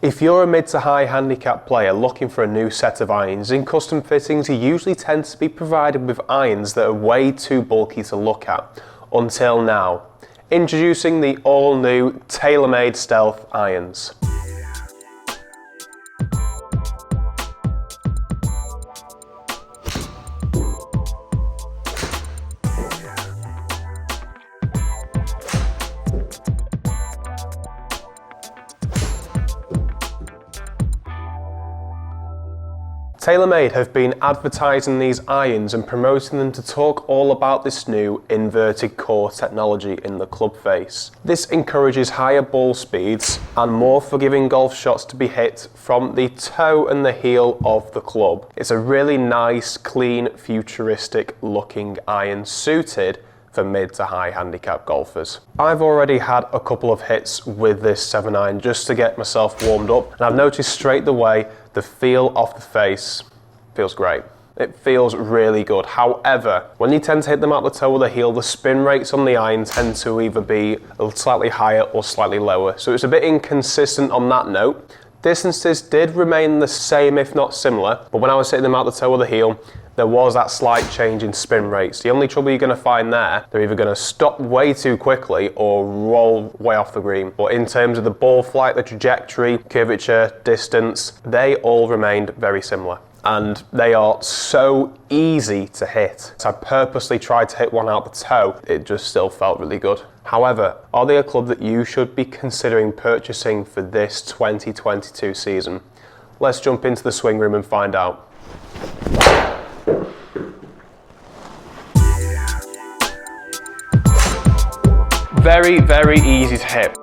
If you're a mid to high handicap player looking for a new set of irons, in custom fittings you usually tend to be provided with irons that are way too bulky to look at, until now. Introducing the all new Taylormade Stealth Irons. Taylormade have been advertising these irons and promoting them to talk all about this new inverted core technology in the club face. This encourages higher ball speeds and more forgiving golf shots to be hit from the toe and the heel of the club. It's a really nice, clean, futuristic looking iron suited for mid to high handicap golfers. I've already had a couple of hits with this 7-iron just to get myself warmed up, and I've noticed straight away the feel of the face feels great. It feels really good. However, when you tend to hit them at the toe or the heel, the spin rates on the iron tend to either be slightly higher or slightly lower. So it's a bit inconsistent on that note. Distances did remain the same, if not similar, but when I was hitting them out the toe or the heel, there was that slight change in spin rates. The only trouble you're going to find there, they're either going to stop way too quickly or roll way off the green. But in terms of the ball flight, the trajectory, curvature, distance, they all remained very similar. And they are so easy to hit. So I purposely tried to hit one out the toe. It just still felt really good. However, are they a club that you should be considering purchasing for this 2022 season? Let's jump into the swing room and find out. Very, very easy to hit.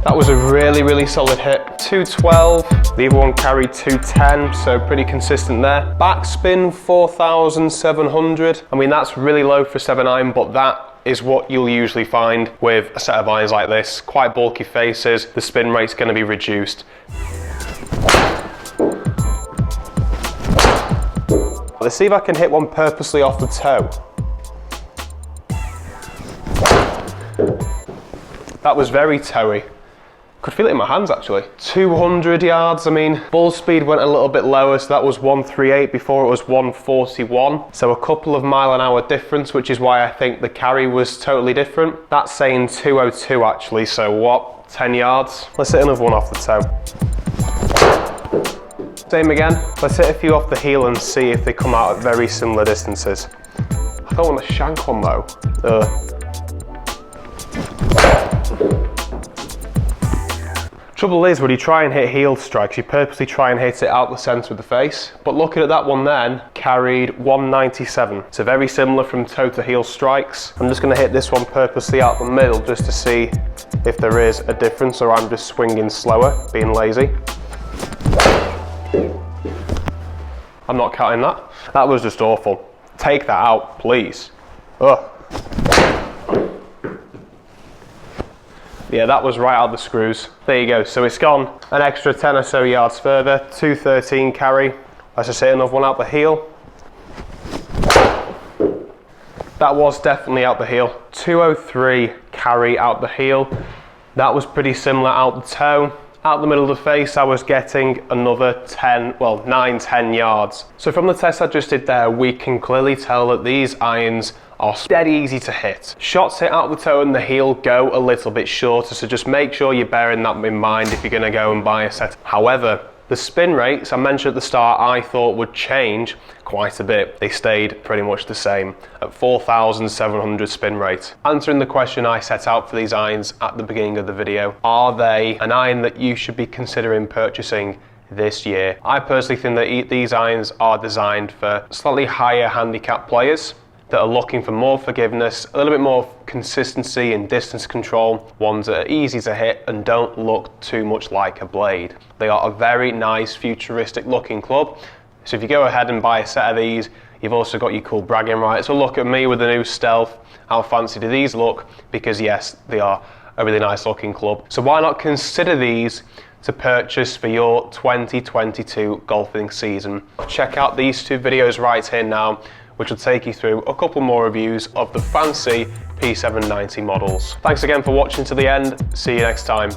That was a really, really solid hit. 212, the other one carried 210, so pretty consistent there. Backspin 4,700. I mean, that's really low for 7-iron, but that is what you'll usually find with a set of irons like this. Quite bulky faces, the spin rate's going to be reduced. Let's see if I can hit one purposely off the toe. That was very toey. Could feel it in my hands actually. 200 yards, I mean, ball speed went a little bit lower, so that was 138, before it was 141. So a couple of mile-an-hour difference, which is why I think the carry was totally different. That's saying 202 actually, so what, 10 yards? Let's hit another one off the toe. Same again. Let's hit a few off the heel and see if they come out at very similar distances. I don't want to shank one though. Trouble is, when you try and hit heel strikes, you purposely try and hit it out the centre of the face. But looking at that one then, carried 197. So very similar from toe to heel strikes. I'm just going to hit this one purposely out the middle just to see if there is a difference, or I'm just swinging slower, being lazy. I'm not counting that. That was just awful. Take that out, please. Ugh. Yeah, that was right out the screws. There you go. So it's gone an extra 10 or so yards further. 213 carry. Let's just hit another one out the heel. That was definitely out the heel. 203 carry out the heel. That was pretty similar out the toe. Out the middle of the face, I was getting another 9, 10 yards. So from the test I just did there, we can clearly tell that these irons are dead easy to hit. Shots hit out the toe and the heel go a little bit shorter, so just make sure you're bearing that in mind if you're going to go and buy a set. However, the spin rates I mentioned at the start I thought would change quite a bit. They stayed pretty much the same at 4,700 spin rate. Answering the question I set out for these irons at the beginning of the video, are they an iron that you should be considering purchasing this year? I personally think that these irons are designed for slightly higher handicap players that are looking for more forgiveness, a little bit more consistency and distance control, ones that are easy to hit and don't look too much like a blade. They are a very nice futuristic looking club. So if you go ahead and buy a set of these, you've also got your cool bragging rights. So look at me with the new Stealth. How fancy do these look? Because yes, they are a really nice looking club. So why not consider these to purchase for your 2022 golfing season? Check out these two videos right here now, which will take you through a couple more reviews of the fancy P790 models. Thanks again for watching to the end. See you next time.